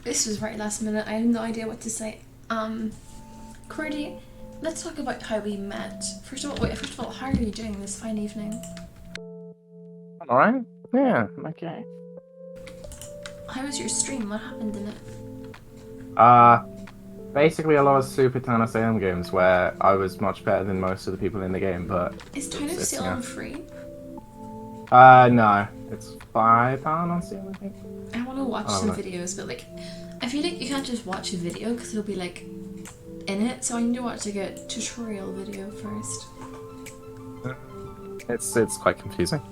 This was right last minute. I have no idea what to say. Qwerty, let's talk about how we met. First of all, how are you doing this fine evening? All right. Yeah. Okay. How was your stream? What happened in it? Uh, Basically a lot of Super Tana Salem games where I was much better than most of the people in the game, but Is Town of it's Salem free? no, it's £5 on Steam, I think. I want to watch I don't some know. videos, but like, I feel like you can't just watch a video because it'll be like in it. So I need to watch like a tutorial video first. It's quite confusing,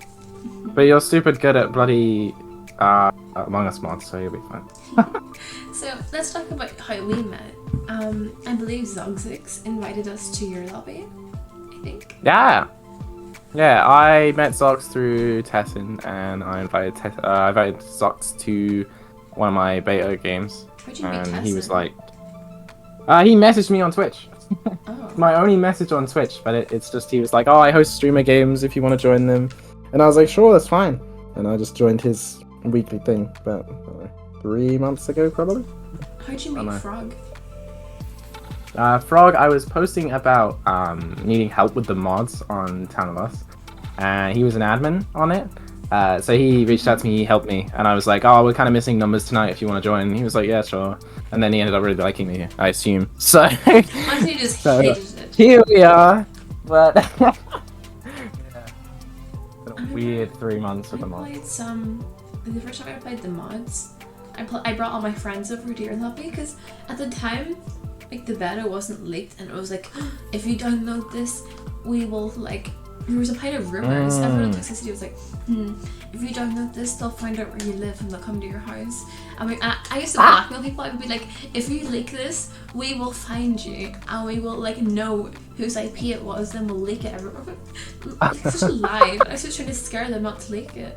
but you're super good at bloody Among Us mods, so you'll be fine. So let's talk about how we met. I believe Zogzix invited us to your lobby. I think. Yeah. Yeah, I met Zox through Tessin, and I invited Zox to one of my beta games, How'd you meet and Tessin? he was like, he messaged me on Twitch. Oh. My only message on Twitch, but it's just he was like, "Oh, I host streamer games if you want to join them," and I was like, "Sure, that's fine." And I just joined his weekly thing about 3 months ago, probably. How'd you meet Frog? Frog, I was posting about needing help with the mods on Town of Us, and he was an admin on it. So he reached out to me, he helped me, and I was like, "Oh, we're kind of missing numbers tonight if you want to join." And he was like, "Yeah, sure." And then he ended up really liking me, I assume. So, Honestly, just hated it. here we are. But yeah, been a weird 3 months with the I mods. played some. The first time I played the mods, I brought all my friends over to your lobby because at the time, like the beta wasn't leaked and it was like, if you download this, we will like. There was a pile of rumors. Everyone in Toxicity was like, if you download this, they'll find out where you live and they'll come to your house. I used to blackmail people. I would be like, if you leak this, we will find you and we will like know whose IP it was, then we'll leak it everywhere. Like, such a lie. I was just trying to scare them not to leak it.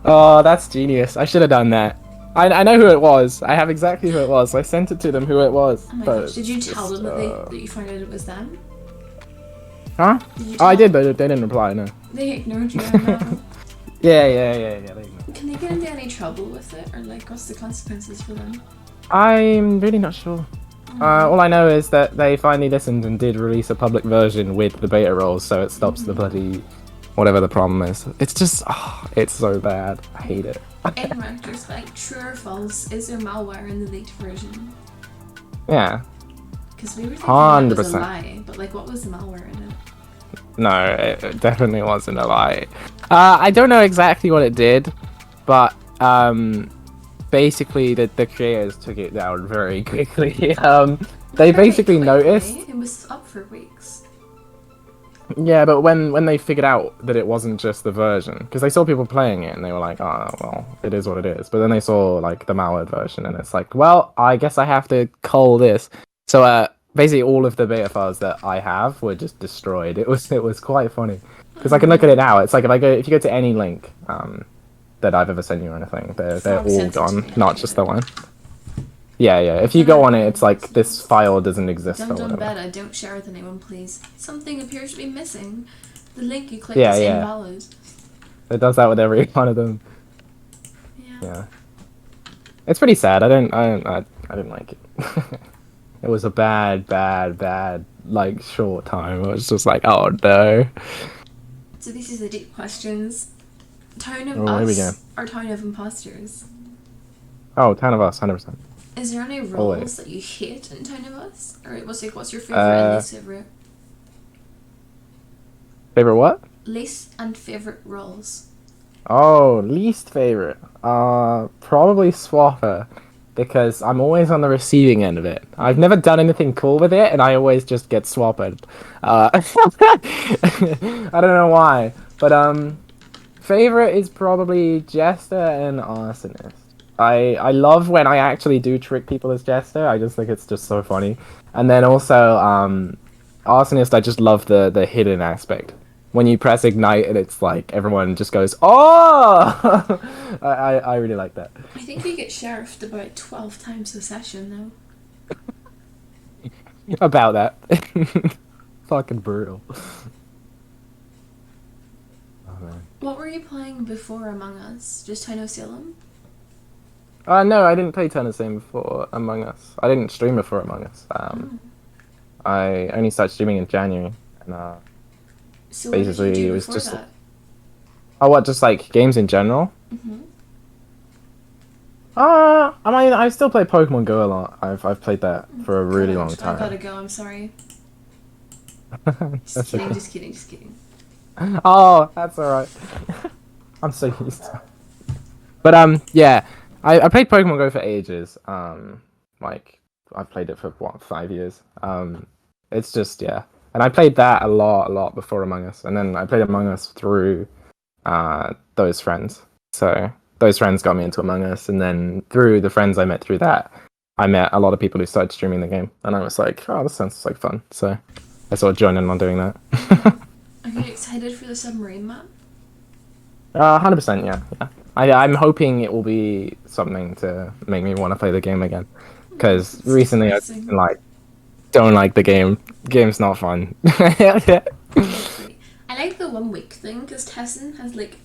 Oh, that's genius. I should have done that. I know who it was. I have exactly who it was. I sent it to them who it was. Oh my but gosh, did you tell just, them that you found out it was them? Huh? Oh, I did, but they didn't reply, no. They ignored you, I know. Yeah, they know. Can they get into any trouble with it? Or like, what's the consequences for them? I'm really not sure. All I know is that they finally listened and did release a public version with the beta roles, so it stops the bloody... whatever the problem is. It's just... it's so bad. I hate it. In Raptors, like, true or false, is there malware in the leaked version? Yeah. Because we were thinking it was a 100%. lie, but like, what was the malware in it? No, it definitely wasn't a lie. I don't know exactly what it did, but basically the creators took it down very quickly. They basically noticed. It was up for weeks. Yeah, but when they figured out that it wasn't just the version, because they saw people playing it and they were like, "Oh, well, it is what it is." But then they saw like the malware version, and it's like, "Well, I guess I have to cull this." So basically all of the beta files that I have were just destroyed. It was quite funny because I can look at it now. It's like if you go to any link that I've ever sent you or anything, they're all gone, not just the one. Yeah. If you go on it, it's like this file doesn't exist or Dum whatever. beta, don't share with anyone, please. Something appears to be missing. The link you clicked Yeah, is yeah. invalid. It does that with every one of them. Yeah. It's pretty sad. I didn't like it. It was a bad, like, short time. It was just like, oh no. So these are the deep questions. Town of Oh, here we go. Us or Town of Imposters? Oh, Town of Us, 100%. Is there any roles Always. that you hate in Town of Us? Or what's your favourite and least favourite? Favorite what? Least and favourite roles. Oh, least favorite. Probably Swapper. Because I'm always on the receiving end of it. I've never done anything cool with it, and I always just get swapped. I don't know why. But, favorite is probably Jester and Arsonist. I love when I actually do trick people as Jester. I just think it's just so funny. And then also, Arsonist, I just love the hidden aspect. When you press ignite and it's like everyone just goes, "Oh!" I really like that. I think you get sheriffed about 12 times a session now. About that. Fucking brutal. Oh man. What were you playing before Among Us? Just Town of Salem? No, I didn't play Tennessee before Among Us. I didn't stream before Among Us. Oh. I only started streaming in January, and So what did you basically do it was before just that? oh, what, just like games in general. Mm-hmm. I mean, I still play Pokemon Go a lot. I've played that for a really long God, I time. gotta go. I'm sorry. Just That's kidding. okay. Just kidding. Just kidding. Oh, that's all right. I'm so used to it. But yeah, I played Pokemon Go for ages. Like I've played it for what, 5 years. It's just yeah, and I played that a lot before Among Us, and then I played Among Us through those friends. So those friends got me into Among Us, and then through the friends I met through that, I met a lot of people who started streaming the game, and I was like, oh, this sounds like fun. So I sort of joined in on doing that. Yeah. Are you excited for the submarine map? 100%, yeah, yeah. I'm hoping it will be something to make me want to play the game again. Because It's recently I've depressing. been like, don't like the game. Game's not fun. I agree. I like the 1 week thing because Tessin has like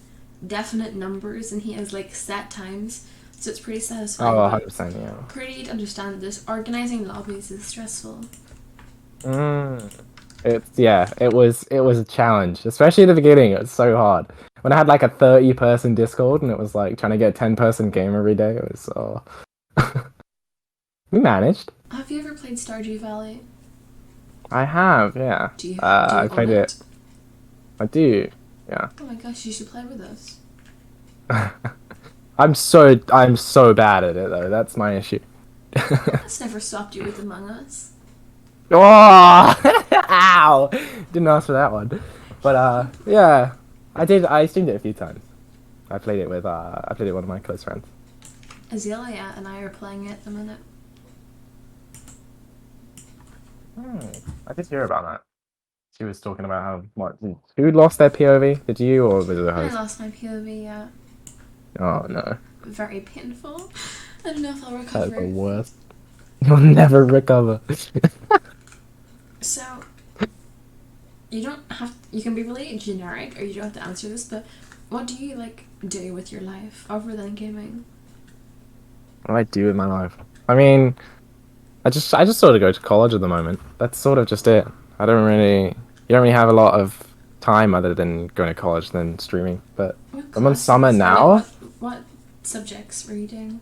definite numbers and he has like set times, so it's pretty Oh, satisfying. But 100%, yeah. pretty to understand this. Organizing lobbies is stressful. Mm. It was a challenge, especially at the beginning. It was so hard. When I had like a 30-person Discord and it was like trying to get a 10-person game every day, it was we managed. Have you ever played Stardew Valley? I have, yeah. Do you I own played it. it? I do, yeah. Oh my gosh, you should play with us. I'm so bad at it though. That's my issue. That's never stopped you with Among Us. Oh, ow! Didn't ask for that one. But yeah, I did. I streamed it a few times. I played it with one of my close friends. Azalea and I are playing it at the minute. Hmm, I did hear about that. She was talking about how who lost their POV? Did you or was it the I host? lost my POV, yeah. Oh no, Very painful. I don't know if I'll that's the recover. worst. You'll never recover. So, you don't have. You can be really generic, or you don't have to answer this. But what do you like do with your life other than gaming? What do I do with my life? I mean, I just sort of go to college at the moment. That's sort of just it. You don't really have a lot of time other than going to college than streaming. But What I'm on summer classes? Or like now. what subjects were you doing?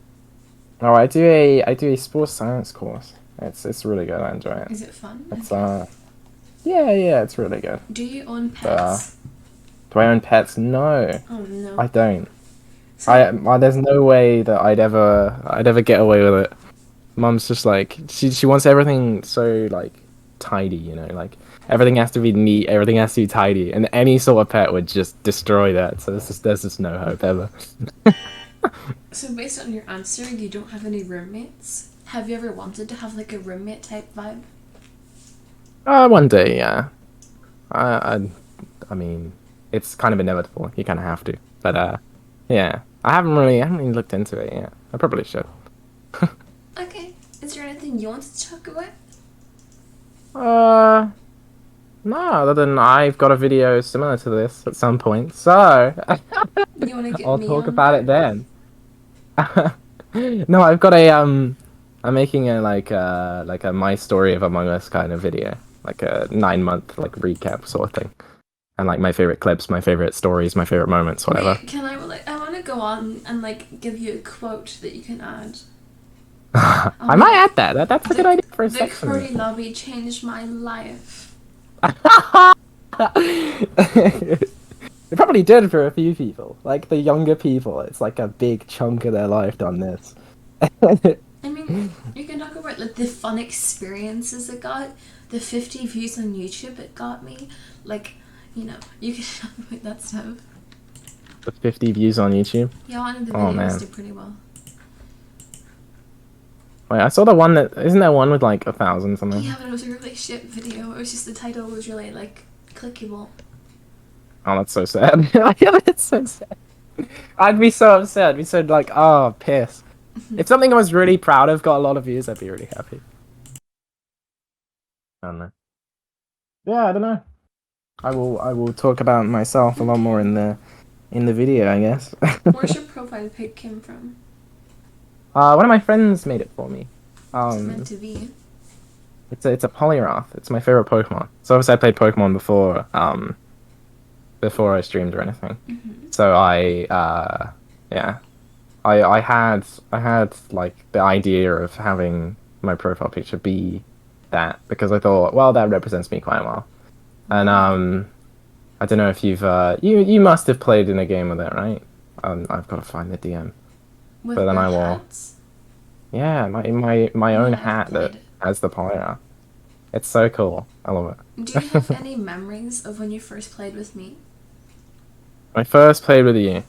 Oh, I do a sports science course. It's really good. I enjoy it. Is it fun? It's Okay. yeah, it's really good. Do you own But pets? do I own pets? No, Oh no. I don't. So There's no way that I'd ever get away with it. Mum's just like she wants everything so like tidy, like everything has to be neat, everything has to be tidy, and any sort of pet would just destroy that. So there's just no hope ever. so based on your answer, you don't have any roommates. Have you ever wanted to have like a roommate type vibe? One day, yeah. I mean, it's kind of inevitable. You kind of have to. But yeah, I haven't really looked into it yet. I probably should. Okay. Is there anything you wanted to talk about? Uh, no, other than I've got a video similar to this at some point, so You want to get I'll me talk on about board? it then. No, I've got I'm making a like a my story of Among Us kind of video, like a 9 month like recap sort of thing, and like my favorite clips, my favorite stories, my favorite moments, whatever. Wait, can I like I want to go on and like give you a quote that you can add. I Um, might add that. That's a good idea for a the section. QWERTY lobby changed my life. It probably did for a few people, like the younger people. It's like a big chunk of their life done this. I mean, you can talk about like the fun experiences it got, the 50 views on YouTube it got me. Like, you can talk about that stuff. With 50 views on YouTube. Yeah, one of the Oh videos man. did pretty well. Wait, I saw the one that isn't there one with like 1,000 something. Yeah, but it was a really shit video. It was just the title was really like clickable. Oh, that's so sad. Yeah, that's so sad. I'd be so upset. I'd be so like, oh, piss. If something I was really proud of got a lot of views, I'd be really happy. I don't know. Yeah, I don't know. I will talk about myself a lot more in the video, I guess. Where's your profile pic came from? One of my friends made it for me. It's meant to be. It's a Polyrath. It's my favorite Pokemon. So obviously I played Pokemon before I streamed or anything. So yeah. I had like the idea of having my profile picture be that because I thought, well, that represents me quite well. And I don't know if you must have played in a game with it, right? I've got to find the DM. With But then the I will. hats? Yeah, my own Yeah, I've hat that played. has the Polyrath. It's so cool. I love Do you have it. any memories of when you first played with me? I first played with you.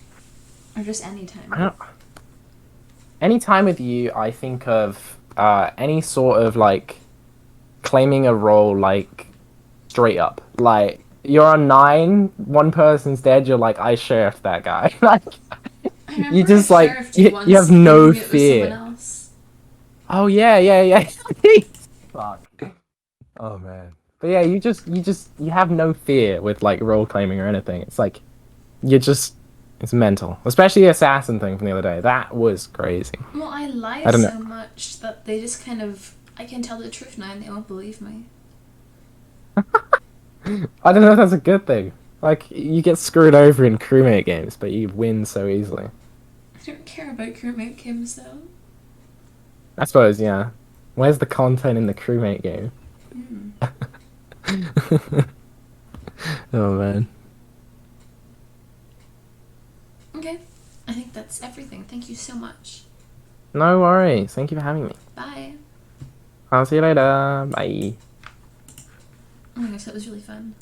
Or just any time? I don't. Any time with you, I think of any sort of like claiming a role like straight up. Like you're on 9, one person's dead. You're like, I sheriffed that guy. Like I you remember I just like sheriffed you you have once no thinking it was someone fear. else. Oh yeah, yeah, yeah. Fuck. Oh man. But yeah, you have no fear with like role claiming or anything. It's like you just it's mental. Especially the assassin thing from the other day. That was crazy. Well, I lie I don't know. so much that they just kind of. I can tell the truth now and they won't believe me. I don't know if that's a good thing. Like you get screwed over in crewmate games, but you win so easily. I don't care about crewmate Kims though. I suppose, yeah. Where's the content in the crewmate game? Hmm. Oh man. Okay. I think that's everything. Thank you so much. No worries. Thank you for having me. Bye. I'll see you later. Bye. Oh my gosh, that was really fun.